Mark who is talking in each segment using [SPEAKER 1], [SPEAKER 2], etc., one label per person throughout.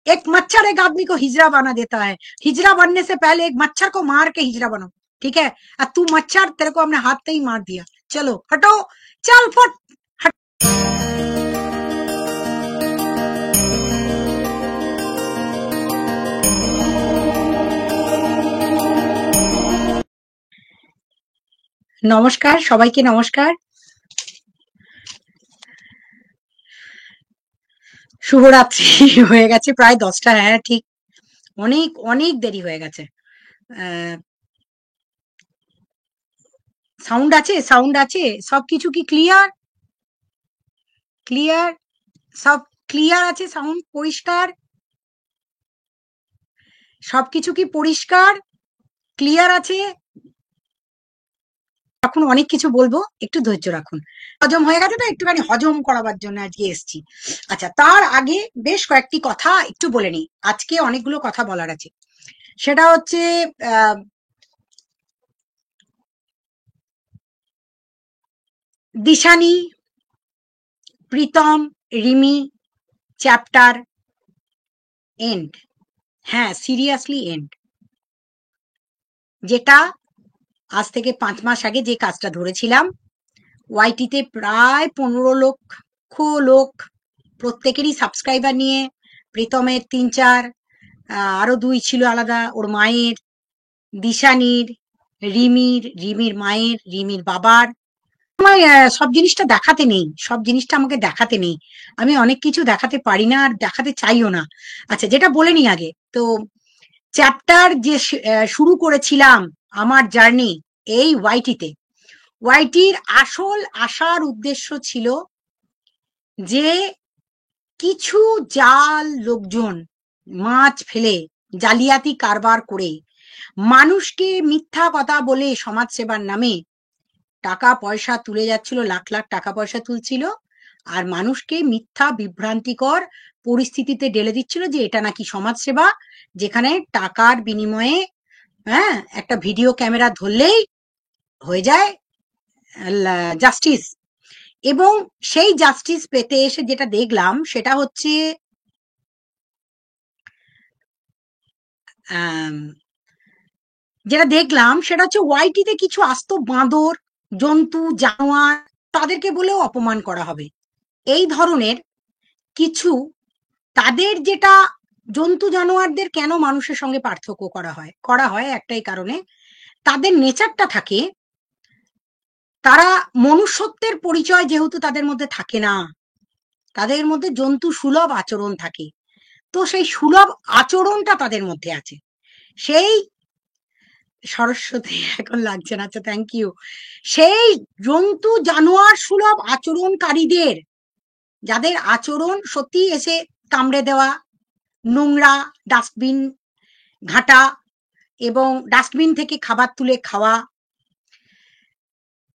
[SPEAKER 1] एक मच्छर एक आदमी को हिजड़ा बना देता है, हिजड़ा बनने से पहले एक मच्छर को मार के हिजड़ा बनो, ठीक है? और तू मच्छर, तेरे को हमने हाथ से ही मार दिया, चलो हटो, चल फट हट। নমস্কার সবাইকে, নমস্কার, শুভরাত্রি। হয়ে গেছে প্রায় 10টা, হ্যাঁ ঠিক, অনেক অনেক দেরি হয়ে গেছে। সাউন্ড আছে, সাউন্ড আছে, সবকিছু কি ক্লিয়ার? ক্লিয়ার, সব ক্লিয়ার আছে, সাউন্ড পরিষ্কার, সবকিছু কি পরিষ্কার ক্লিয়ার আছে? এখন অনেক কিছু বলবো, একটু ধৈর্য রাখুন। হজম হয়ে গেছে তো, একটুখানি হজম করাবার জন্য আজকে এসছি। আচ্ছা, তার আগে বেশ কয়েকটি কথা একটু বলে নিই, আজকে অনেকগুলো কথা বলার আছে। সেটা হচ্ছে দিশানি, প্রীতম, রিমি চ্যাপ্টার এন্ড, হ্যাঁ সিরিয়াসলি এন্ড, যেটা আজ থেকে 5 মাস আগে যে কাজটা ধরেছিলাম, ওয়াইটিতে প্রায় 15 লক্ষ লোক, প্রত্যেকেরই সাবস্ক্রাইবার নিয়ে, প্রীতমের 3-4, আরো 2 ছিল আলাদা, ওর মায়ের, দিশানির, রিমির মায়ের, রিমির বাবার। আমার সব জিনিসটা দেখাতে নেই, সব জিনিসটা আমাকে দেখাতে নেই, আমি অনেক কিছু দেখাতে পারি না আর দেখাতে চাইও না। আচ্ছা, যেটা বলে নি আগে, তো চ্যাপ্টার যে শুরু করেছিলাম আমার জার্নি এই ওয়াইটিতে, ওয়াইটির আসল আসার উদ্দেশ্য ছিল যে কিছু জাল লোকজন মাছ ফেলে জালিয়াতি কারবার করে মানুষকে মিথ্যা কথা বলে সমাজ সেবার নামে টাকা পয়সা তুলে যাচ্ছিল, লাখ লাখ টাকা পয়সা তুলছিল, আর মানুষকে মিথ্যা বিভ্রান্তিকর পরিস্থিতিতে ঢেলে দিচ্ছিল যে এটা নাকি সমাজ সেবা, যেখানে টাকার বিনিময়ে, হ্যাঁ, একটা ভিডিও ক্যামেরা ধরলেই হয়ে যায় জাস্টিস। এবং সেই জাস্টিস পেতে এসে যেটা দেখলাম সেটা হচ্ছে ওয়াইটিতে কিছু আস্ত বাঁদর, জন্তু, জানোয়ার, তাদেরকে বলেও অপমান করা হবে। এই ধরনের কিছু, তাদের যেটা, জন্তু জানোয়ারদের কেন মানুষের সঙ্গে পার্থক্য করা হয় একটাই কারণে, তাদের নেচারটা থাকে, তারা মনুষ্যত্বের পরিচয় যেহেতু তাদের মধ্যে থাকে না, তাদের মধ্যে জন্তু সুলভ আচরণ থাকে, তো সেই সুলভ আচরণটা তাদের মধ্যে আছে। সেই সরস্বতী এখন লাগছে না, আচ্ছা থ্যাংক ইউ। সেই জন্তু জানোয়ার সুলভ আচরণকারীদের, যাদের আচরণ সত্যি এসে কামড়ে দেওয়া, নোংরা ডাস্টবিন ঘাঁটা এবং ডাস্টবিন থেকে খাবার তুলে খাওয়া,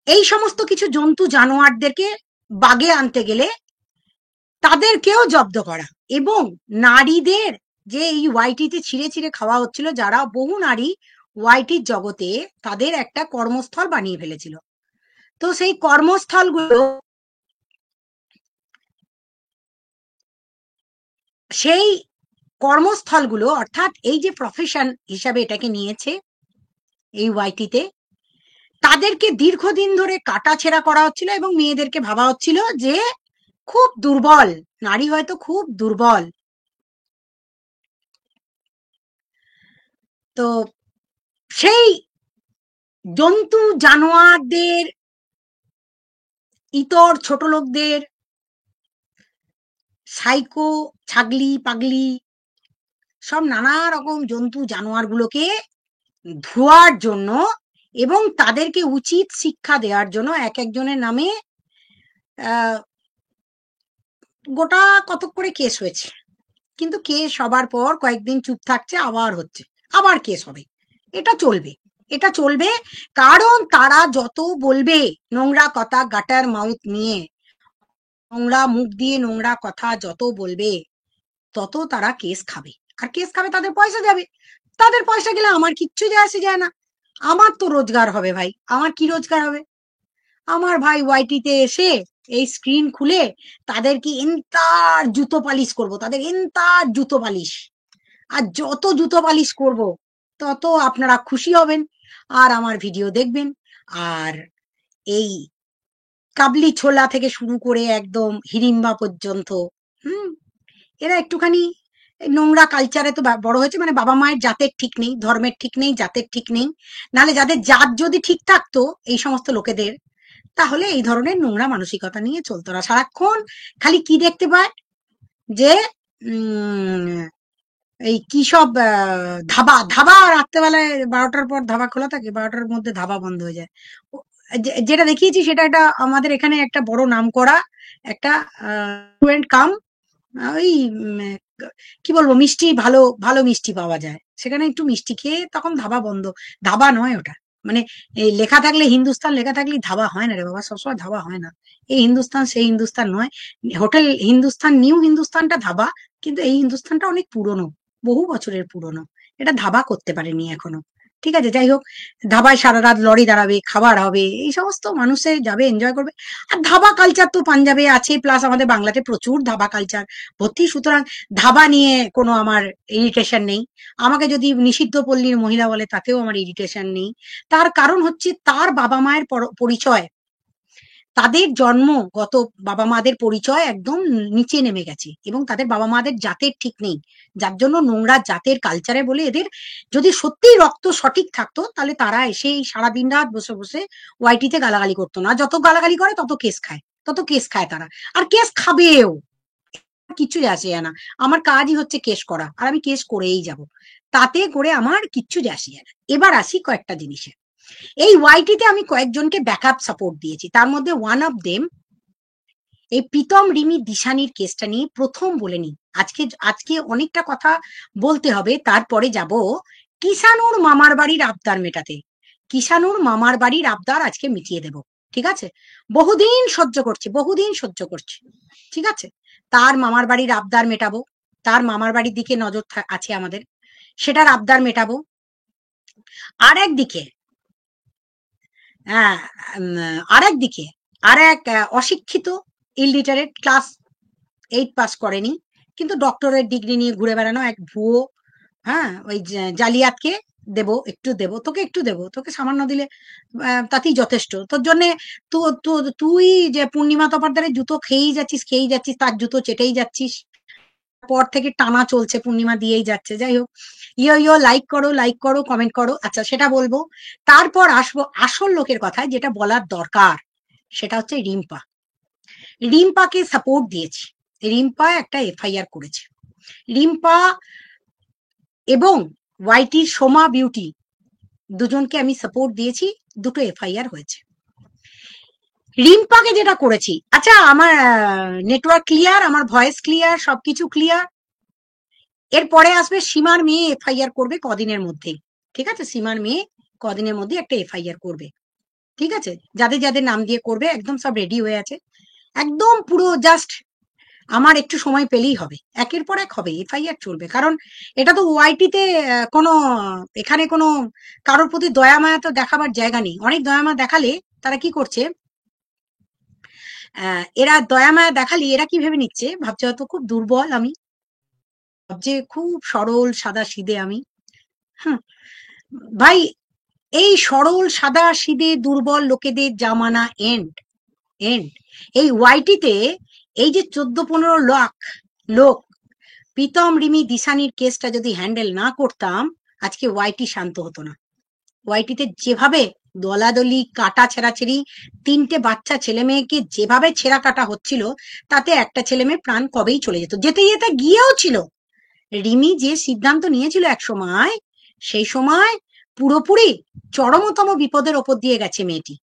[SPEAKER 1] এই সমস্ত কিছু জন্তু জানোয়ারদেরকে বাগে আনতে গেলে তাদেরকেও জব্দ করা, এবং নারীদের যে এই ওয়াইটিতে ছিঁড়ে ছিঁড়ে খাওয়া হচ্ছিল, যারা বহু নারী ওয়াইটির জগতে তাদের একটা কর্মস্থল বানিয়ে ফেলেছিল, তো সেই কর্মস্থলগুলো, সেই কর্মস্থলগুলো অর্থাৎ এই যে প্রফেশন হিসাবে এটাকে নিয়েছে এই ওয়াইটিতে, তাদেরকে দীর্ঘদিন ধরে কাটাছেঁড়া করা হচ্ছিল এবং মেয়েদেরকে ভাবা হচ্ছিল যে খুব দুর্বল, নারী হয়তো খুব দুর্বল। তো সেই জন্তু জানোয়ারদের, ইতর ছোট লোকদের, সাইকো ছাগলি পাগলি সব নানা রকম জন্তু জানোয়ারগুলোকে ধোয়ার জন্য এবং তাদেরকে উচিত শিক্ষা দেওয়ার জন্য এক একজনের নামে গোটা কতক করে কেস হয়েছে। কিন্তু কেস হবার পর কয়েকদিন চুপ থাকছে, আবার হচ্ছে, আবার কেস হবে, এটা চলবে, এটা চলবে, কারণ তারা যত বলবে নোংরা কথা, গাটার মাউথ নিয়ে নোংরা মুখ দিয়ে নোংরা কথা যত বলবে, তত তারা কেস খাবে, আর কেস খাবে, তাদের পয়সা যাবে, তাদের পয়সা গেলে আমার কিচ্ছু যায় আসে যায় না, আমার তো রোজগার হবে ভাই, আমার কি রোজগার হবে? আমার ভাই ওয়াইটিতে এসে এই স্ক্রিন খুলে তাদেরকে এন্তার জুতো পালিশ করব, তাদের এন্তার জুতো পালিশ। আর যত জুতো পালিশ করব তত আপনারা খুশি হবেন আর আমার ভিডিও দেখবেন। আর এই কাবলি ছোলা থেকে শুরু করে একদম হিড়িম্বা পর্যন্ত, হুম, এরা একটুখানি নোংরা কালচারে তো বড় হয়েছে, মানে বাবা মায়ের জাতের ঠিক নেই, ধর্মের ঠিক নেই, জাতের ঠিক নেই। নাহলে যাদের জাত যদি ঠিক থাকতো এই সমস্ত লোকেদের, তাহলে এই ধরনের নোংরা মানসিকতা নিয়ে চলতো না। সারাক্ষণ খালি কি দেখতে পায় যে এই কি সব ধাবা ধাবা রাত্রেবেলায় 12টার পর ধাবা খোলা থাকে, 12টার মধ্যে ধাবা বন্ধ হয়ে যায়। যেটা দেখিয়েছি সেটা একটা আমাদের এখানে একটা বড় নাম করা একটা স্টুডেন্ট কাম ওই কি বলবো মিষ্টি, ভালো ভালো মিষ্টি পাওয়া যায় সেখানে, একটু মিষ্টি খেয়ে তখন ধাবা বন্ধ। ধাবা নয় ওটা, মানে এই লেখা থাকলে হিন্দুস্তান লেখা থাকলে ধাবা হয় না রে বাবা, সবসময় ধাবা হয় না। এই হিন্দুস্তান সেই হিন্দুস্তান নয়, হোটেল হিন্দুস্তান নিউ হিন্দুস্তানটা ধাবা, কিন্তু এই হিন্দুস্তানটা অনেক পুরনো, বহু বছরের পুরনো, এটা ধাবা করতে পারেনি এখনো। ঠিক আছে, যাই হোক, ধাবায় সারা রাত লরি দাঁড়াবে, খাবার হবে, এই সমস্ত মানুষে যাবে, এনজয় করবে। আর ধাবা কালচার তো পাঞ্জাবে আছে, প্লাস আমাদের বাংলাতে প্রচুর ধাবা কালচার ভর্তি, সুতরাং ধাবা নিয়ে কোনো আমার ইরিটেশন নেই। আমাকে যদি নিষিদ্ধ পল্লীর মহিলা বলে তাতেও আমার ইরিটেশন নেই। তার কারণ হচ্ছে তার বাবা মায়ের পরিচয়, তাদের জন্মগত বাবা মাদের পরিচয় একদম নিচে নেমে গেছে এবং তাদের বাবা মাদের জাতের ঠিক নেই, যার জন্য নোংরা জাতের কালচারে বলে এদের যদি সত্যি রক্ত সঠিক থাকতো তাহলে তারা এসে সারাদিন রাত বসে বসে ওয়াইটিতে গালাগালি করতো না। যত গালাগালি করে তত কেস খায়, তত কেস খায় তারা, আর কেস খাবেও, কিচ্ছু আসে না। আমার কাজই হচ্ছে কেস করা, আর আমি কেস করেই যাব, তাতে করে আমার কিচ্ছু আসে না। এবার আসি কয়েকটা জিনিসে। এই ওয়াইটিতে আমি কয়েকজনকে ব্যাকআপ সাপোর্ট দিয়েছি, তার মধ্যে ওয়ান অফ দেম এই প্রীতম রিমি দিশানির কেসটা নিয়ে প্রথম বলে নি। আজকে আজকে অনেকটা কথা বলতে হবে, তারপরে যাব কিষানুর মামার বাড়ির আবদার মেটাতে। কিষানুর মামার বাড়ির আবদার আজকে মিটিয়ে দেব, ঠিক আছে? বহুদিন সহ্য করছি, বহুদিন সহ্য করছি, ঠিক আছে? তার মামার বাড়ির আবদার মেটাবো, তার মামার বাড়ির দিকে নজর আছে আমাদের, সেটার আবদার মেটাবো। আর একদিকে হ্যাঁ, আর একদিকে আর এক অশিক্ষিত ইলিটারেট, ক্লাস 8 পাস করেনি কিন্তু ডক্টরেট ডিগ্রি নিয়ে ঘুরে বেড়ানো এক ভুয়ো, হ্যাঁ, ওই জালিয়াতকে দেবো, একটু দেবো তোকে, একটু দেবো তোকে, সামান্য দিলে তাতেই যথেষ্ট তোর জন্য। তুই যে পূর্ণিমা তপারদারের জুতো খেয়েই যাচ্ছিস, খেয়েই যাচ্ছিস, তার জুতো চেটেই যাচ্ছিস, পর থেকে টানা চলছে, পূর্ণিমা দিয়েই যাচ্ছে। যাই হোক, ইয়ো ইয়ো, লাইক করো, লাইক করো, কমেন্ট করো, আচ্ছা সেটা বলবো। তারপর আসবো আসল লোকের কথায়, যেটা বলার দরকার, সেটা হচ্ছে রিম্পা। রিম্পাকে সাপোর্ট দিয়েছি, রিম্পা একটা এফআইআর করেছে। রিম্পা এবং ওয়াইটির সোমা বিউটি দুজনকে আমি সাপোর্ট দিয়েছি, দুটো এফআইআর হয়েছে। রিম্পাকে যেটা করেছি, আচ্ছা আমার নেটওয়ার্ক ক্লিয়ার, আমার ভয়েস ক্লিয়ার, সবকিছু ক্লিয়ার। এরপরে আসবে সীমার মেয়ে এফআইআর করবে কদিনের মধ্যেই, ঠিক আছে? সীমার মেয়ে কদিনের মধ্যে একটা এফআইআর করবে, ঠিক আছে? যাদের যাদের নাম দিয়ে করবে একদম সব রেডি হয়ে আছে, একদম পুরো জাস্ট আমার একটু সময় পেলেই হবে, একের পর এক হবে, এফআইআর চলবে। কারণ এটা তো ওয়াইটিতে কোনো, এখানে কোনো কারোর প্রতি দয়া মায়া তো দেখাবার জায়গা নেই। অনেক দয়া মায়া দেখালে তারা কি করছে, এরা দয়া মায়া দেখালে এরা কি ভেবে নিচ্ছে, ভাবছে হয়তো খুব দুর্বল আমি, ভাবছে খুব সরল সাদা সিধে আমি। হ্যাঁ ভাই, এই সরল সাদা সিধে দুর্বল লোকেদের জামানা এন্ড এন্ড। এই ওয়াইটিতে এই যে 14-15 লাখ লোক প্রীতম রিমি দিশানির কেসটা যদি হ্যান্ডেল না করতাম, আজকে ওয়াইটি শান্ত হতো না। ওয়াইটিতে যেভাবে দলাদলি কাটা ছেঁড়াছেড়ি, 3টে বাচ্চা ছেলে মেয়েকে যেভাবে ছেঁড়া কাটা হচ্ছিল, তাতে একটা ছেলে মেয়ে প্রাণ কবেই চলে যেত, যেতে যেতে গিয়েও ছিল। রিমি যে সিদ্ধান্ত নিয়েছিল এক সময়, সেই সময় পুরোপুরি চরমতম বিপদের ওপর দিয়ে গেছে মেয়েটি।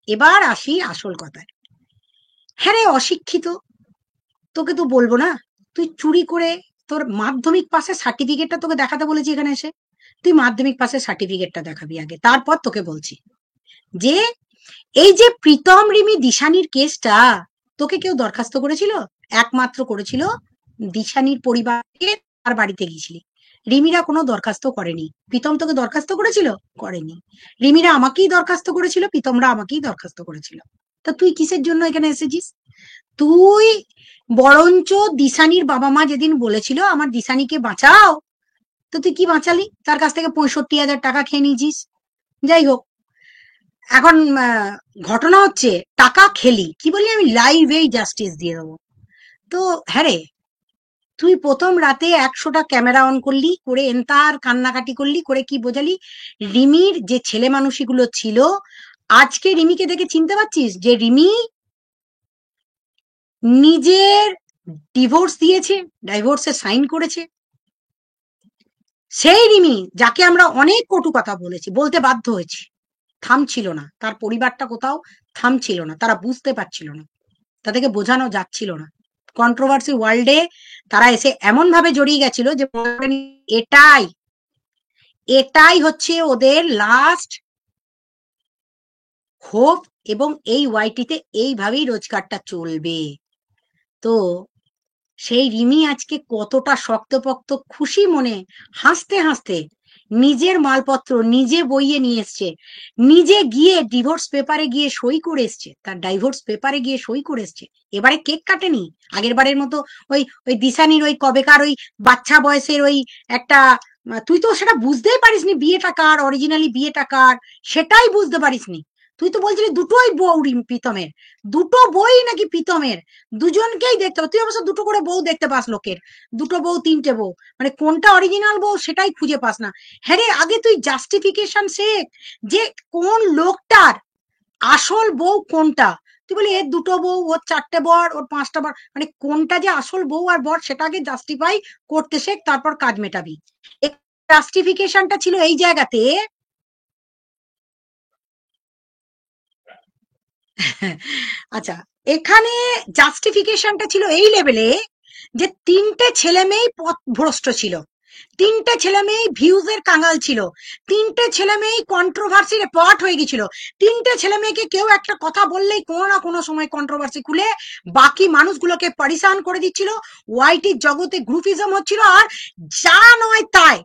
[SPEAKER 1] এবার আসি আসল কথায়। হ্যাঁ রে অশিক্ষিত, তোকে তো বলবো না, তুই চুরি করে তোর মাধ্যমিক পাসের সার্টিফিকেটটা তোকে দেখাতে বলেছি এখানে এসে, তুই মাধ্যমিক পাসের সার্টিফিকেটটা দেখাবি আগে, তারপর তোকে বলছি যে এই যে প্রীতম রিমি দিশানির কেসটা, তোকে কেউ দরখাস্ত করেছিল? একমাত্র করেছিল দিশানির পরিবারকে, তার বাড়িতে গিয়েছিলি। রিমিরা কোনো দরখাস্ত করেনি। প্রীতম তোকে দরখাস্ত করেছিল? করেনি। রিমিরা আমাকেই দরখাস্ত করেছিল, প্রীতমরা আমাকেই দরখাস্ত করেছিল, তা তুই কিসের জন্য এখানে এসেছিস? তুই বরঞ্চ দিশানির বাবা মা যেদিন বলেছিল আমার দিশানিকে বাঁচাও, তো তুই কি বাঁচালি? তার কাছ থেকে 65,000 টাকা খেয়ে নিয়েছিস। যাই হোক, এখন ঘটনা হচ্ছে টাকা খেলি কি বলি, আমি লাইভেই জাস্টিস দিয়ে দেবো। তো হ্যাঁ রে, তুই প্রথম রাতে 100টা ক্যামেরা অন করলি, করে এন্তার কান্নাকাটি করলি, করে কি বোঝালি? রিমির যে ছেলে মানুষগুলো ছিল, আজকে রিমিকে দেখে চিনতে পারছিস যে রিমি নিজের ডিভোর্স দিয়েছে, ডাইভোর্সে সাইন করেছে? সেই রিমি যাকে আমরা অনেক কটু কথা বলেছি, বলতে বাধ্য হয়েছি, থামছিল না, তার পরিবারটা কোথাও থামছিল না, তারা বুঝতে পারছিল না, তাদেরকে বোঝানো যাচ্ছিল না। কন্ট্রোভার্সি ওয়ার্ল্ডে তারা এসে এমন ভাবে জড়িয়ে গেছিল যে এটাই এটাই হচ্ছে ওদের লাস্ট হোপ, এবং এই ওয়াইটিতে এইভাবেই রোজগারটা চলবে। তো সেই রিমি আজকে কতটা শক্তপোক্ত, খুশি মনে, হাসতে হাসতে নিজের মালপত্র নিজে বইয়ে নিয়ে এসছে, নিজে গিয়ে ডিভোর্স পেপারে গিয়ে সই করে এসছে, তার ডাইভোর্স পেপারে গিয়ে সই করে এসছে। এবারে কেক কাটেনি আগের বারের মতো, ওই ওই দিশানির ওই কবেকার ওই বাচ্চা বয়সের ওই একটা, তুই তো সেটা বুঝতেই পারিসনি বিয়েটা কার, অরিজিনালি বিয়েটা কার সেটাই বুঝতে পারিসনি। তুই তো বলছিলি দুটোই বউ প্রীতমের, দুটো বই নাকি প্রীতমের, দুজনকেই দেখতে পাস। তুই অবশ্য দুটো করে বউ দেখতে পাস লোকের, দুটো বউ তিনটে বউ, মানে কোনটা অরিজিনাল বউ সেটাই খুঁজে পাস না। হ্যাঁ রে, আগে তুই জাস্টিফিকেশন শেখ যে কোন লোকটার আসল বউ কোনটা। তুই বলি এর দুটো বউ, ওর 4টে বর, ওর 5টা বর, মানে কোনটা যে আসল বউ আর বর সেটাকে জাস্টিফাই করতে শেখ, তারপর কাজ মেটাবি। জাস্টিফিকেশনটা ছিল এই জায়গাতে। আচ্ছা, এখানে জাস্টিফিকেশনটা ছিল এই লেভেলে যে 3টে ছেলে মেয়েই পথভ্রষ্ট ছিল, 3টে ছেলে মেয়েই ভিউজের কাঙাল ছিল, 3টে ছেলে মেয়েই কন্ট্রোভার্সির পট হয়ে গেছিল, 3টে ছেলে মেয়েকে কেউ একটা কথা বললেই কোনো না কোনো সময় কন্ট্রোভার্সি খুলে বাকি মানুষগুলোকে পরিশান করে দিচ্ছিল, ওয়াইটির জগতে গ্রুপিজম হচ্ছিল, আর যা নয় তাই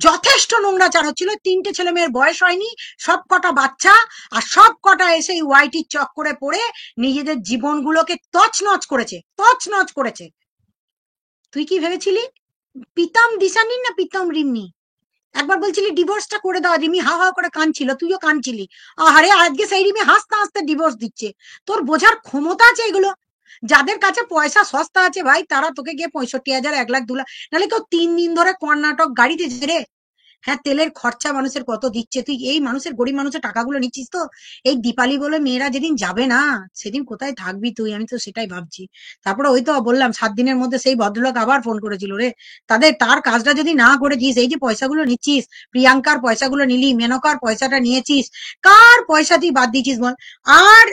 [SPEAKER 1] যথেষ্ট নোংরাচার হচ্ছিল। 3টে ছেলে মেয়ের বয়স হয়নি, সব কটা বাচ্চা, আর সব কটা এসে ওয়াইটির চক্করে পড়ে নিজেদের জীবনগুলোকে তছনছ করেছে, তছনছ করেছে। তুই কি ভেবেছিলি প্রীতম দিশানি না প্রীতম রিমি? একবার বলছিলি ডিভোর্সটা করে দাও, রিমি হা হা করে কাঁদছিল, তুইও কাঁদছিলি। আরে আজকে সেই রিমি হাসতে হাসতে ডিভোর্স দিচ্ছে। তোর বোঝার ক্ষমতা আছে এগুলো? যাদের কাছে পয়সা সস্তা আছে ভাই, তারা তোকে গিয়ে 65,000, 1 লাখ, 2 লাখ, নাহলে কেউ 3 দিন ধরে কর্ণাটক গাড়িতে রে। হ্যাঁ, তেলের খরচা মানুষের কত দিচ্ছে, তুই এই মানুষের, গরিব মানুষের টাকাগুলো নিচ্ছিস। তো এই দীপালি বলে মেয়েরা যেদিন যাবে না, সেদিন কোথায় থাকবি তুই? আমি তো সেটাই ভাবছি। তারপরে ওই তো বললাম 7 দিনের মধ্যে সেই ভদ্রলোক আবার ফোন করেছিল রে। তার কাজটা যদি না করে দিস, এই যে পয়সাগুলো নিচ্ছিস, প্রিয়াঙ্কার পয়সাগুলো নিলি, মেনকার পয়সাটা নিয়েছিস, কার পয়সা তুই বাদ দিয়েছিস বল? আর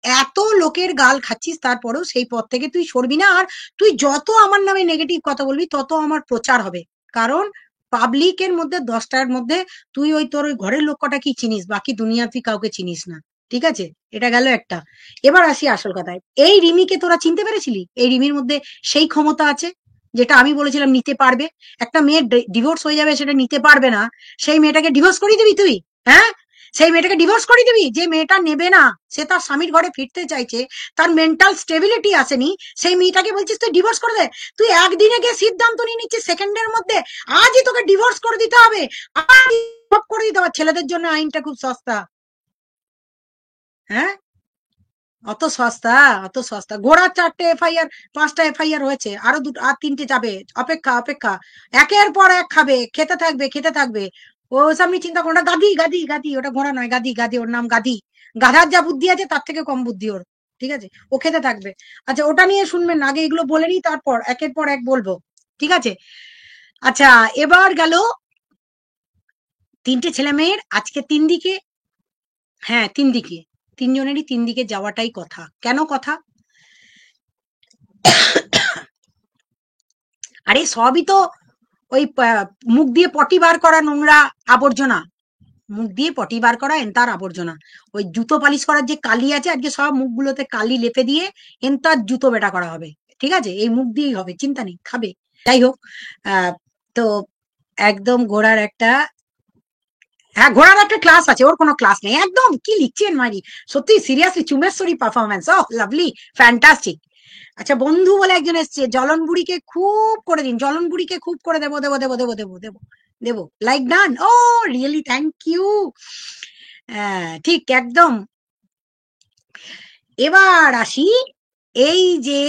[SPEAKER 1] এত লোকের গাল খাচ্ছিস, তারপরেও সেই পথ থেকে তুই সরবি না। আর তুই যত আমার নামে নেগেটিভ কথা বলবি, তত আমার প্রচার হবে। কারণ পাবলিকের মধ্যে 10টার মধ্যে তুই ওই তোর ওই ঘরের লোক কটা কি চিনিস, বাকি দুনিয়া তুই কাউকে চিনিস না। ঠিক আছে, এটা গেল একটা। এবার আসি আসল কথায়, এই রিমিকে তোরা চিনতে পেরেছিলি? এই রিমির মধ্যে সেই ক্ষমতা আছে যেটা আমি বলেছিলাম নিতে পারবে। একটা মেয়ের ডিভোর্স হয়ে যাবে, সেটা নিতে পারবে না, সেই মেয়েটাকে ডিভোর্স করিয়ে দিবি তুই? হ্যাঁ, সেই মেয়েটাকে ডিভোর্স করিয়ে দিবি? যে মেয়েটা নেবে না, সে তার স্বামীর ঘরে ফিরতে চাইছে, তার মেন্টাল স্টেবিলিটি আসেনি, সেই মেয়েটাকে বলছিস তুই ডিভোর্স করে দে? তুই একদিনে গিয়ে সিদ্ধান্ত নিয়ে নিচ্ছিস সেকেন্ডের মধ্যে, আজই তোকে ডিভোর্স করে দিতে হবে, আজ করে দিতে হবে। ছেলেদের জন্য আইনটা খুব সস্তা। হ্যাঁ, অত সস্তা, অত সস্তা। ঘোড়ার 4টে এফআইআর, 5টা এফআইআর হয়েছে, আরো দুটো আর 3টে যাবে। অপেক্ষা অপেক্ষা, একের পর এক খাবে, খেতে থাকবে খেতে থাকবে। ও সব নিয়ে চিন্তা করো না। গাদি গাদি গাদি, ওটা ঘোড়া নয়, গাদি গাদি, ওর নাম গাদি। গাধার যা বুদ্ধি আছে তার থেকে কম বুদ্ধি ওর। ঠিক আছে, ও খেতে থাকবে। আচ্ছা, ওটা নিয়ে শুনবেন না, আগে এগুলো বলে নিই, তারপর একের পর এক বলবো। ঠিক আছে, আচ্ছা, এবার গেল 3টে ছেলে মেয়ের আজকে 3 দিকে। হ্যাঁ, 3 দিকে, 3জনেরই 3 দিকে যাওয়াটাই কথা। কেন কথা? আরে সবই তো ওই মুখ দিয়ে পটি বার করা নোংরা আবর্জনা, মুখ দিয়ে পটি বার করা এন্তার আবর্জনা। ওই জুতো পালিশ করার যে কালি আছে, আজকে সব মুখগুলোতে কালি লেপে দিয়ে এন্তার জুতো বেটা করা হবে। ঠিক আছে, এই মুখ দিয়েই হবে, চিন্তা নেই, খাবে। যাই হোক, তো একদম ঘোড়ার একটা হ্যাঁ, ঘোড়ার একটা ক্লাস আছে, ওর কোনো ক্লাস নেই একদম। কি লিখছেন মারি, সত্যি সিরিয়াসলি চুমেশ্বরী পারফরমেন্স, ও লাভলি, ফ্যান্টাস্টিক। আচ্ছা, বন্ধু বলে একজন এসছে, জ্বলন বুড়িকে খুব করে দিন, জ্বলন বুড়িকে খুব করে দেবো দেবো দেবো দেবো দেবো দেবো দেবো, like done. Oh really, thank you. ঠিক একদম। এবার আসি, এই যে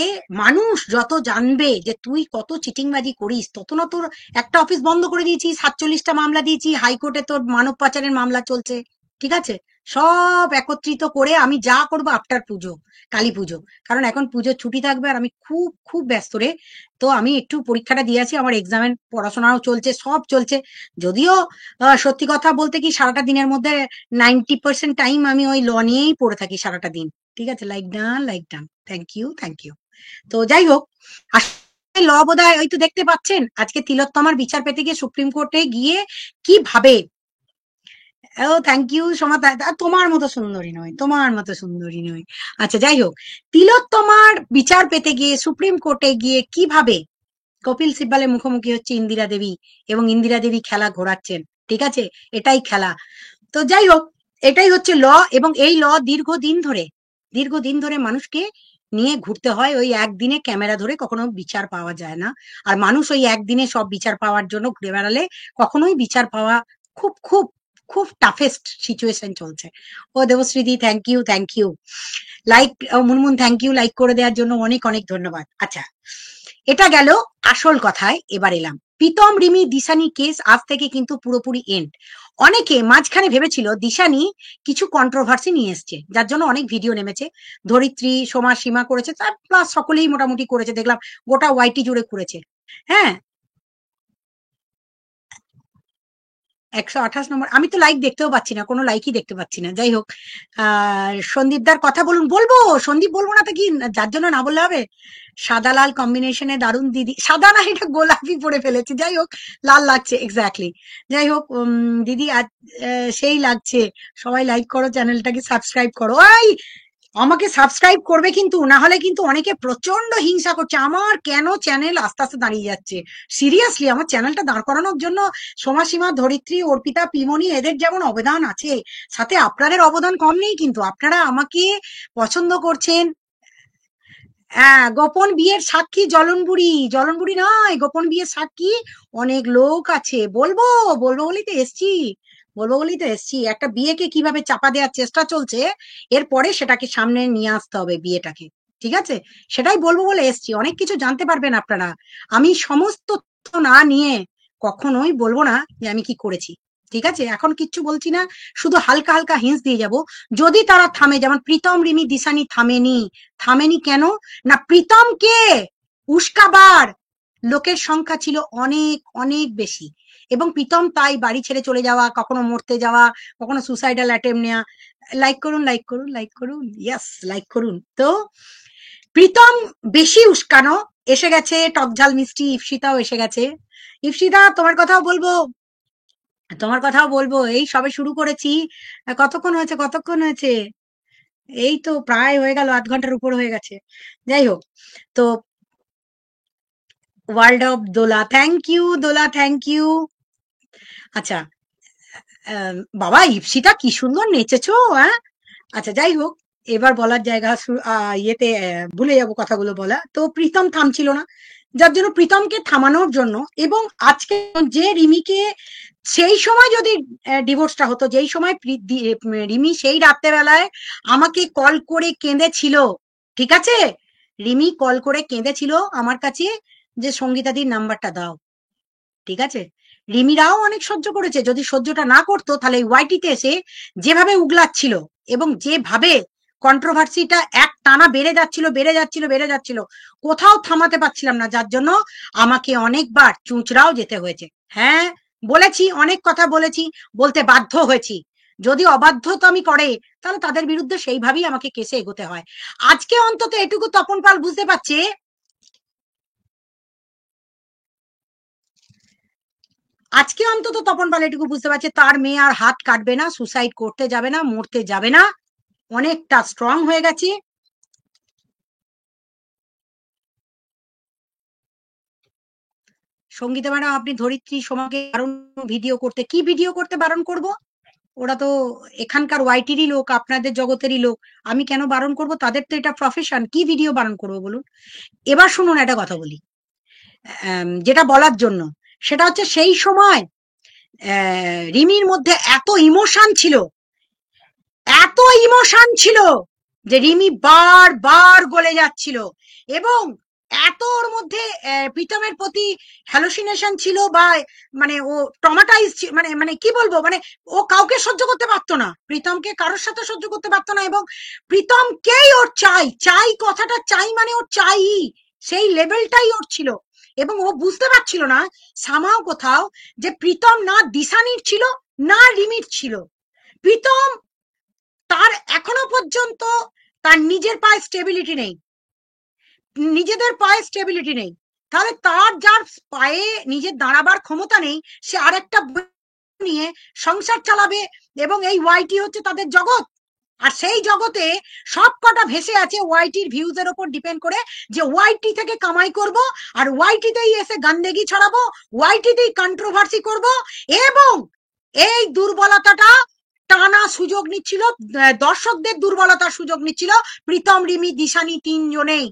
[SPEAKER 1] মানুষ যত জানবে যে তুই কত চিটিংবাজি করিস, তত না তোর একটা অফিস বন্ধ করে দিয়েছি, 47টা মামলা দিয়েছি, হাইকোর্টে তোর মানব পাচারের মামলা চলছে। ঠিক আছে, সব একত্রিত করে আমি যা করবো আফটার পুজো, কালী পুজো, কারণ এখন পুজোর ছুটি থাকবে আর আমি খুব খুব ব্যস্ত রে। তো আমি একটু পরীক্ষাটা দিয়ে আছি, আমার এক্সামের পড়াশোনাও চলছে, সব চলছে। যদিও সত্যি কথা বলতে কি, সারাটা দিনের মধ্যে 90% টাইম আমি ওই ল নিয়েই পড়ে থাকি সারাটা দিন। ঠিক আছে, like done, like done. Thank you, thank you. তো যাই হোক, আসলে ল বোধহয় ওই তো দেখতে পাচ্ছেন, আজকে তিলোত্তমার বিচার পেতে গিয়ে সুপ্রিম কোর্টে গিয়ে কিভাবে, ও থ্যাংক ইউ সোমা, তোমার মতো সুন্দরী নয়, তোমার মতো সুন্দরী নয়। আচ্ছা যাই হোক, তিলোত্তমার বিচার পেতে গিয়ে সুপ্রিম কোর্টে গিয়ে কিভাবে কপিল সিব্বালের মুখোমুখি হচ্ছে ইন্দিরা দেবী, এবং ইন্দিরা দেবী খেলা ঘোরাচ্ছেন। ঠিক আছে, এটাই খেলা। তো যাই হোক, এটাই হচ্ছে ল। এবং এই ল দীর্ঘদিন ধরে মানুষকে নিয়ে ঘুরতে হয়, ওই একদিনে ক্যামেরা ধরে কখনো বিচার পাওয়া যায় না। আর মানুষ ওই একদিনে সব বিচার পাওয়ার জন্য ঘুরে বেড়ালে কখনোই বিচার পাওয়া খুব খুব খুব টাফেস্ট সিচুয়েশন চলছে। ও দেবশ্রীদি, thank you, thank you. Like, Munmun thank you like করে দেওয়ার জন্য, অনেক অনেক ধন্যবাদ। আচ্ছা, এটা গেল আসল কথায়। এবার এলাম প্রীতম রিমি দিশানি কেস, আজ থেকে কিন্তু পুরোপুরি এন্ড। অনেকে মাঝখানে ভেবেছিল দিশানি কিছু কন্ট্রোভার্সি নিয়ে এসছে, যার জন্য অনেক ভিডিও নেমেছে, ধরিত্রী, সোমা, সীমা করেছে, তার প্লাস সকলেই মোটামুটি করেছে, দেখলাম গোটা ওয়াইটি জুড়ে করেছে। হ্যাঁ, 128 নম্বর, আমি তো লাইক দেখতেও পাচ্ছি না, কোনো লাইকই দেখতে পাচ্ছি না। যাই হোক, সন্দীপদার কথা বলুন, বলবো সন্দীপ, বলবো না তো কি, যার জন্য না বললে হবে। সাদা লাল কম্বিনেশনে দারুণ দিদি, সাদা না, এটা গোলাপি পরে ফেলেছি, যাই হোক, লাল লাগছে এক্স্যাক্টলি। যাই হোক, দিদি আজ সেই লাগছে। সবাই লাইক করো, চ্যানেলটাকে সাবস্ক্রাইব করো। ওই আমাকে সাবস্ক্রাইব করবে কিন্তু, না হলে কিন্তু অনেকে প্রচন্ড হিংসা করছে আমার, কেন চ্যানেল আস্তে আস্তে দাঁড়িয়ে যাচ্ছে। সিরিয়াসলি, আমার চ্যানেলটা দাঁড় করানোর জন্য সোমাসীমা, ধরিত্রী, অর্পিতা, পিমনি, এদের যেমন অবদান আছে, সাথে আপনাদের অবদান কম নেই কিন্তু। আপনারা আমাকে পছন্দ করছেন। হ্যাঁ, গোপন বিয়ের সাক্ষী জলনবুড়ি, জলনবুড়ি নয়, গোপন বিয়ের সাক্ষী অনেক লোক আছে। বলবো, বলবো বলেই তো এসছি, বলবো বলেই তো এসছি। একটা বিয়েকে কিভাবে চাপা দেওয়ার চেষ্টা চলছে, এরপরে সেটাকে সামনে নিয়ে আসতে হবে বিয়েটাকে। ঠিক আছে, সেটাই বলবো বলে এসছি। অনেক কিছু জানতে পারবেন আপনারা, আমি সমস্ত তথ্য না নিয়ে কখনোই বলবো না যে আমি কি করেছি। ঠিক আছে, এখন কিচ্ছু বলছি না, শুধু হালকা হালকা হিন্স দিয়ে যাব, যদি তারা থামে। যেমন প্রীতম রিমি দিশানি থামেনি। থামেনি কেন? না, প্রীতমকে উস্কাবার লোকের সংখ্যা ছিল অনেক অনেক বেশি, এবং প্রীতম তাই বাড়ি ছেড়ে চলে যাওয়া, কখনো মরতে যাওয়া, কখনো সুসাইডাল অ্যাটেম্প নেওয়া। লাইক করুন, লাইক করুন, লাইক করুন, ইয়াস, লাইক করুন। তো প্রীতম বেশি উস্কানো, এসে গেছে টকঝাল মিষ্টি, ইপসিতাও এসে গেছে। ইপসিতা, তোমার কথাও বলবো, তোমার কথাও বলবো, এই সবে শুরু করেছি। কতক্ষণ হয়েছে, কতক্ষণ হয়েছে? এই তো প্রায় হয়ে গেল, 8 ঘন্টার উপর হয়ে গেছে। যাই হোক, তো world of Dola, thank you Dola, thank you. আচ্ছা, বাবা ইপসিটা কি সুন্দর নেচেছো, হ্যাঁ। আচ্ছা যাই হোক, এবার বলার জায়গা ইয়েতে ভুলে যাব কথাগুলো বলা। তো প্রীতম থামছিল না, যার জন্য প্রীতমকে থামানোর জন্য, এবং আজকে যে রিমিকে, সেই সময় যদি ডিভোর্সটা হতো, যেই সময় রিমি সেই রাত্রেবেলায় আমাকে কল করে কেঁদেছিল। ঠিক আছে, রিমি কল করে কেঁদেছিল আমার কাছে যে সঙ্গীতাদির নাম্বারটা দাও। ঠিক আছে, রিমিরাও অনেক সহ্য করেছে, যদি সহ্যটা না করতো তাহলে ওয়াইটিতে এসে যেভাবে উগলাচ্ছিল, এবং যেভাবে কন্ট্রোভার্সিটা এক টানা বেড়ে যাচ্ছিল, বেড়ে যাচ্ছিল, বেড়ে যাচ্ছিল, কোথাও থামাতে পারছিলাম না, যার জন্য আমাকে অনেকবার চুঁচড়াও যেতে হয়েছে। হ্যাঁ, বলেছি, অনেক কথা বলেছি, বলতে বাধ্য হয়েছি। যদি অবাধ্যতা আমি করে, তাহলে তাদের বিরুদ্ধে সেইভাবেই আমাকে কেসে এগোতে হয়। আজকে অন্তত এটুকু তপন পাল বুঝতে পারছে, আজকে অন্তত তপন পাল এটুকু বুঝতে পারছে, তার মেয়ে আর হাত কাটবে না, সুসাইড করতে যাবে না, মরতে যাবে না, অনেকটা স্ট্রং হয়ে গেছে। সঙ্গীতা ম্যাডাম, আপনি ধরিত্রী সোমাকে বারণ, ভিডিও করতে, কি ভিডিও করতে বারণ করব? ওরা তো এখানকার ওয়াইটিরই লোক, আপনাদের জগতেরই লোক, আমি কেন বারণ করব? তাদের তো এটা প্রফেশন, কি ভিডিও বারণ করবো বলুন? এবার শুনুন একটা কথা বলি, যেটা বলার জন্য, সেটা হচ্ছে সেই সময় রিমির মধ্যে এত ইমোশন ছিল, এত ইমোশন ছিল যে রিমি বারবার গলে যাচ্ছিল, এবং এত ওর মধ্যে প্রীতমের প্রতি হ্যালুসিনেশন ছিল, বা মানে ও ট্রমাটাইজ, মানে মানে কি বলবো, মানে ও কাউকে সহ্য করতে পারতো না, প্রীতমকে কারোর সাথে সহ্য করতে পারতো না, এবং প্রীতমকেই ওর চাই, চাই কথাটা চাই মানে ওর চাই, সেই লেভেলটাই ওর ছিল। এবং ও বুঝতে পারছিল না সামাও কোথাও যে প্রীতম না দিশানির ছিল না রিমির ছিল। প্রীতম তার এখনো পর্যন্ত তার নিজের পায়ে স্টেবিলিটি নেই, নিজেদের পায়ে স্টেবিলিটি নেই, তাহলে তার যার পায়ে নিজের দাঁড়াবার ক্ষমতা নেই, সে আরেকটা নিয়ে সংসার চালাবে, এবং এই ওয়াইটি হচ্ছে তাদের জগৎ, আর সেই জগতে সব কটা ভেসে আছে ওয়াইটির ভিউজ এর উপর ডিপেন্ড করে, যে ওয়াইটি থেকে কামাই করব, আর ওয়াইটিতেই এসে গান্দেগি ছড়াবো, ওয়াইটিতেই কন্ট্রোভার্সি করব, এবং এই দুর্বলতাটা টানা সুযোগ নিচ্ছিল, দর্শকদের দুর্বলতার সুযোগ নিচ্ছিল প্রীতম, রিমি, দিশানি তিনজনেই,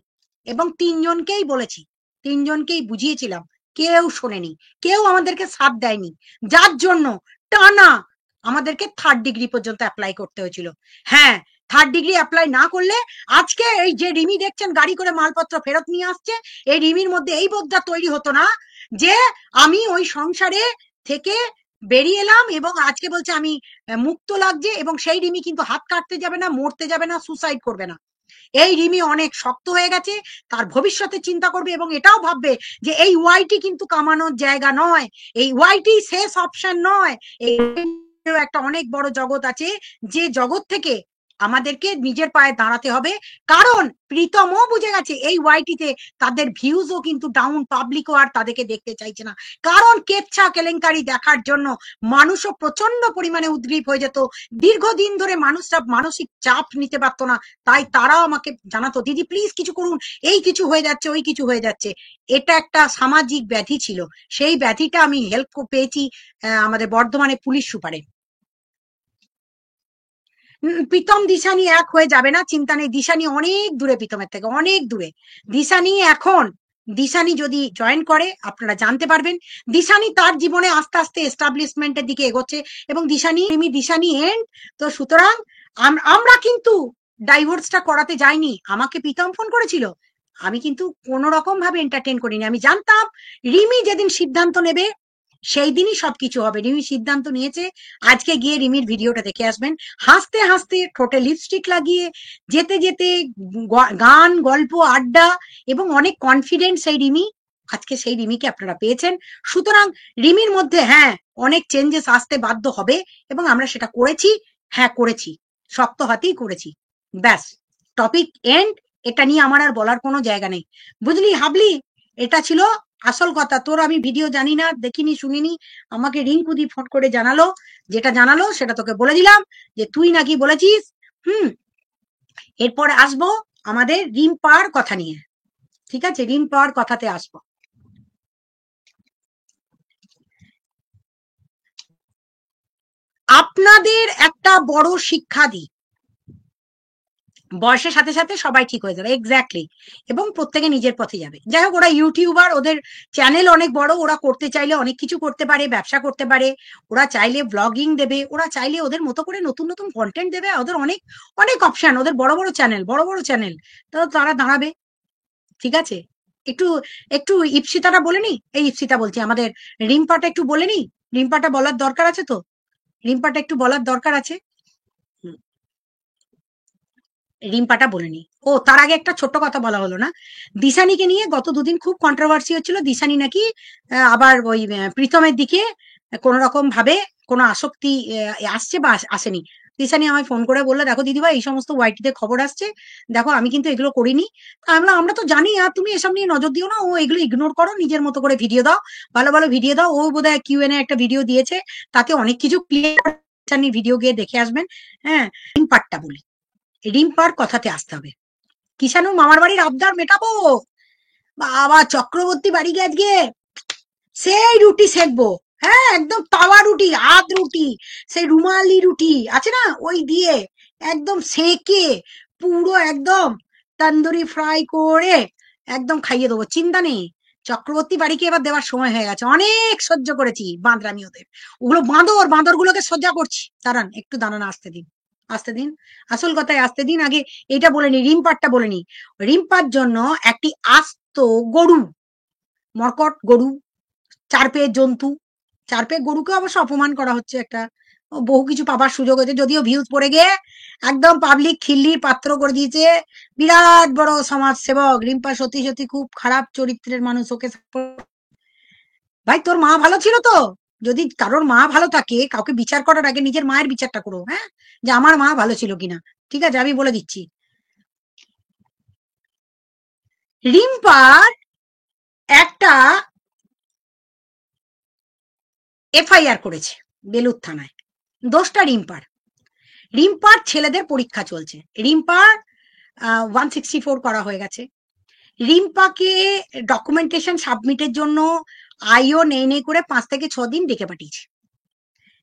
[SPEAKER 1] এবং তিনজনকেই বলেছি, তিনজনকেই বুঝিয়েছিলাম, কেউ শোনেনি, কেউ আমাদেরকে সাথ দেয়নি, যার জন্য টানা আমাদেরকে 3rd ডিগ্রি পর্যন্ত অ্যাপ্লাই করতে হয়েছিল। হ্যাঁ, 3rd ডিগ্রি অ্যাপ্লাই না করলে আজকে এই যে রিমি দেখছেন গাড়ি করে মালপত্র ফেরত নিয়ে আসছে, এই রিমির মধ্যে এই বোধটা তৈরি হতো না যে আমি ওই সংসারে থেকে বেরিয়ে এলাম, এবং আজকে বলছে আমি মুক্ত লাগছে, এবং সেই রিমি কিন্তু হাত কাটতে যাবে না, মরতে যাবে না, সুসাইড করবে না। এই রিমি অনেক শক্ত হয়ে গেছে, তার ভবিষ্যতে চিন্তা করবে, এবং এটাও ভাববে যে এই ওয়াইটি কিন্তু কামানোর জায়গা নয়, এই ওয়াইটি শেষ অপশন নয়, এই একটা অনেক বড় জগৎ আছে, যে জগৎ থেকে আমাদেরকে নিজের পায়ে দাঁড়াতে হবে, কারণ প্রীতমও বুঝে গেছে এই ওয়াইটিতে তাদের ভিউজও কিন্তু ডাউন, পাবলিকও আর তাদেরকে দেখতে চাইছে না, কারণ কেচ্ছা কেলেঙ্কারি দেখার জন্য মানুষও প্রচন্ড পরিমাণে উদ্গ্রীব হয়ে যেত, দীর্ঘদিন ধরে মানুষরা মানসিক চাপ নিতে পারতো না, তাই তারাও আমাকে জানাতো, দিদি প্লিজ কিছু করুন, এই কিছু হয়ে যাচ্ছে, ওই কিছু হয়ে যাচ্ছে। এটা একটা সামাজিক ব্যাধি ছিল, সেই ব্যাধিটা আমি হেল্প পেয়েছি আমাদের বর্ধমানে পুলিশ সুপারে। প্রীতম দিশানি এক হয়ে যাবে না, চিন্তা নেই, দিশানি অনেক দূরে, প্রীতমের থেকে অনেক দূরে। দিশানি এখন, দিশানি যদি জয়েন করে আপনারা জানতে পারবেন, দিশানি তার জীবনে আস্তে আস্তে এস্টাবলিশমেন্টের দিকে এগোচ্ছে, এবং দিশানি এন্ড। তো সুতরাং আমরা কিন্তু ডাইভোর্সটা করাতে যাইনি, আমাকে প্রীতম ফোন করেছিল, আমি কিন্তু কোন রকম ভাবে এন্টারটেন করিনি, আমি জানতাম রিমি যেদিন সিদ্ধান্ত নেবে সেই দিনই সবকিছু হবে। রিমি সিদ্ধান্ত নিয়েছে, আজকে গিয়ে রিমির ভিডিওটা দেখে আসবেন, হাসতে হাসতে ঠোঁটে লিপস্টিক লাগিয়ে, যেতে যেতে গান, গল্প, আড্ডা, এবং অনেক কনফিডেন্ট সেই রিমি, আজকে সেই রিমিকে আপনারা পেয়েছেন। সুতরাং রিমির মধ্যে হ্যাঁ অনেক চেঞ্জেস আসতে বাধ্য হবে, এবং আমরা সেটা করেছি, হ্যাঁ করেছি, শক্ত হাতেই করেছি, ব্যাস, টপিক এন্ড। এটা নিয়ে আমার আর বলার কোনো জায়গা নেই, বুঝলি হাবলি? এটা ছিল আসল কথা। তোর আমি ভিডিও জানি না, দেখিনি, শুনিনি, আমাকে রিঙ্কুদি ফোন করে জানালো, যেটা জানালো সেটা তোকে বলে দিলাম, যে তুই নাকি বলেছিস। এরপরে আসবো আমাদের রিম্পার কথা নিয়ে, ঠিক আছে, রিম্পার কথাতে আসবো। আপনাদের একটা বড় শিক্ষা দিই, বয়সের সাথে সাথে সবাই ঠিক হয়ে যাবে, এক্স্যাক্টলি, এবং প্রত্যেকে নিজের পথে যাবে। যাই হোক, ওরা ইউটিউবার, ওদের চ্যানেল অনেক বড়, ওরা করতে চাইলে অনেক কিছু করতে পারে, ব্যবসা করতে পারে, ওরা চাইলে ব্লগিং দেবে, ওরা চাইলে ওদের মতো করে নতুন নতুন কন্টেন্ট দেবে, ওদের অনেক অনেক অপশন, ওদের বড় বড় চ্যানেল, তো তারা দাঁড়াবে, ঠিক আছে। একটু একটু ইপসিতাটা বলে নি, এই ইপসিতা বলছি, আমাদের রিম্পাটা একটু বলে নি, রিম্পাটা বলার দরকার আছে তো, রিম্পাটা একটু বলার দরকার আছে, রিম্পাটা বলেনি। ও তার আগে একটা ছোট্ট কথা বলা হলো না, দিশানিকে নিয়ে গত দুদিন খুব কন্ট্রোভার্সি হচ্ছিল, দিশানি নাকি আবার ওই প্রীতমের দিকে কোন রকম ভাবে কোনো আসক্তি আসছে বা আসেনি। দিশানি আমায় ফোন করে বললো, দেখো দিদিভাই এই সমস্ত ওয়াইটিতে খবর আসছে, দেখো আমি কিন্তু এগুলো করিনি। আমরা তো জানি, আর তুমি এসব নিয়ে নজর দিও না, ও এগুলো ইগনোর করো, নিজের মতো করে ভিডিও দাও, ভালো ভালো ভিডিও দাও। ও বোধহয় কিউএনএ একটা ভিডিও দিয়েছে, তাতে অনেক কিছু ক্লিয়ার, ভিডিও গিয়ে দেখে আসবেন। হ্যাঁ, পার্টটা বলি, রিম্পার কথাতে আসতে হবে। কিষানু মামার বাড়ির আবদার মেটাবো, বাবা চক্রবর্তী বাড়ি গিয়ে আজকে সেই রুটি সেকবো, হ্যাঁ একদম তাওয়া রুটি, আদ রুটি, সেই রুমালি রুটি আছে না, ওই দিয়ে একদম সেকে পুরো একদম তন্দুরি ফ্রাই করে একদম খাইয়ে দেবো, চিন্তা নেই। চক্রবর্তী বাড়িকে এবার দেওয়ার সময় হয়ে গেছে, অনেক সহ্য করেছি বাঁদরামি ওদের। ওগুলো বাঁদর, বাঁদর গুলোকে সহ্য করছি। দাঁড়ান একটু, দাঁড়ান, আসতে দিন, আসতে দিন, আসল কথায় আসতে দিন। আগে এটা বলে নি, রিম্পারটা বলে নি। রিম্পার জন্য একটি আস্ত গরু, মর্কট গরু, 4 পেয়ের জন্তু, 4 পেয়ের গরুকে অবশ্য অপমান করা হচ্ছে একটা, বহু কিছু পাবার সুযোগ হয়েছে, যদিও ভিউজ পড়ে গিয়ে একদম পাবলিক খিল্লির পাত্র করে দিয়েছে। বিরাট বড় সমাজ সেবক রিম্পা, সত্যি সত্যি খুব খারাপ চরিত্রের মানুষ, ওকে ভাই তোর মা ভালো ছিল তো? যদি কারোর মা ভালো থাকে, কাউকে বিচার করার আগে নিজের মায়ের বিচারটা করো, হ্যাঁ, যে আমার মা ভালো ছিল কিনা। ঠিক আছে, আমি বলে দিচ্ছি। রিম্পার একটা এফআইআর করেছে বেলুর থানায়, দোষটা রিম্পার। রিম্পার ছেলেদের পরীক্ষা চলছে, রিম্পার 164 করা হয়ে গেছে। রিম্পাকে ডকুমেন্টেশন সাবমিটের জন্য আইও নেই করে 5 থেকে 6 দিন ডেকে পাঠিয়েছে।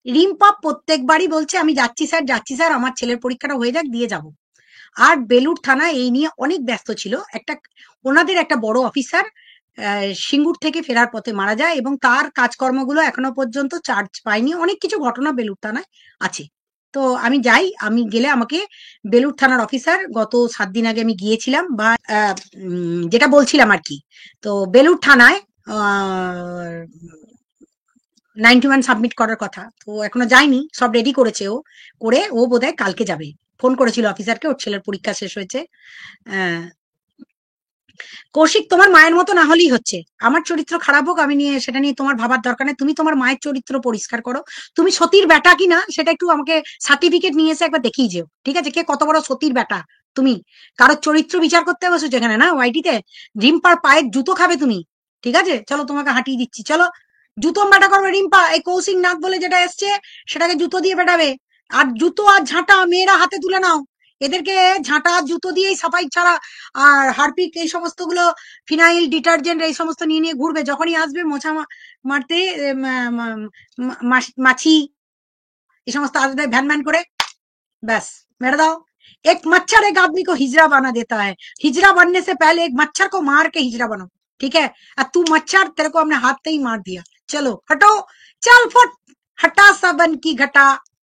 [SPEAKER 1] রিম্পা প্রত্যেকবারই বলছে আমি যাচ্ছি স্যার, যাচ্ছি স্যার, আমার ছেলের পরীক্ষাটা হয়ে যাক, দিয়ে যাব। আর বেলুর থানা এই নিয়ে অনেক ব্যস্ত ছিল। একটা ওনাদের একটা বড় অফিসার সিঙ্গুর থেকে ফেরার পথে মারা যায়, এবং তার কাজকর্মগুলো এখনো পর্যন্ত চার্জ পায়নি। অনেক কিছু ঘটনা বেলুর থানায় আছে। তো আমি যাই, আমি গেলে আমাকে বেলুর থানার অফিসার, গত 7 দিন আগে আমি গিয়েছিলাম, বা যেটা বলছিলাম আর কি। তো বেলুর থানায় 91 সাবমিট করার কথা, তো এখনো যায়নি, সব রেডি করেছে ও, করে ও বোধহয় কালকে যাবে। ফোন করেছিল অফিসারকে, ওর ছেলের পরীক্ষা শেষ হয়েছে। কৌশিক, তোমার মায়ের মতো না হলেই হচ্ছে। আমার চরিত্র খারাপ হোক, আমি নিয়ে সেটা নিয়ে তোমার ভাবার দরকার নেই। তুমি তোমার মায়ের চরিত্র পরিষ্কার করো। তুমি সতীর বেটা কিনা সেটা একটু আমাকে সার্টিফিকেট নিয়ে এসে একবার দেখিয়ে যেও, ঠিক আছে? কে কত বড় সতীর বেটা তুমি? কারোর চরিত্র বিচার করতে বসেছো এখানে না, ওয়াইটিতে। রিম্পার পায়ের জুতো খাবে তুমি, ঠিক আছে? চলো তোমাকে হাঁটিয়ে দিচ্ছি, চলো। জুতো বেটা করবে রিম্পা, এই কৌশিক নাথ বলে যেটা এসছে সেটাকে জুতো দিয়ে বেটাবে। আর জুতো আর ঝাঁটা মেয়েরা হাতে তুলে নাও, এদেরকে ঝাঁটা জুতো দিয়েই সাফাই ছাড়া। আর হারপিক এই সমস্ত গুলো, ফিনাইল, ডিটারজেন্ট এই সমস্ত নিয়ে নিয়ে ঘুরবে, যখনই আসবে মোছা মারতে, মাছি এই সমস্ত আসবে ভ্যান ভ্যান করে, बस मेरा दाओ। एक मच्छर एक आदमी को हिजड़ा बना देता है, हिजड़ा बनने से पहले एक मच्छर को मार के हिजड़ा बनो, ठीक है? और तू मच्छर, तेरे को हमने हाथ से ही मार दिया। चलो हटो, चल फुट, हटा सा बन की घटा।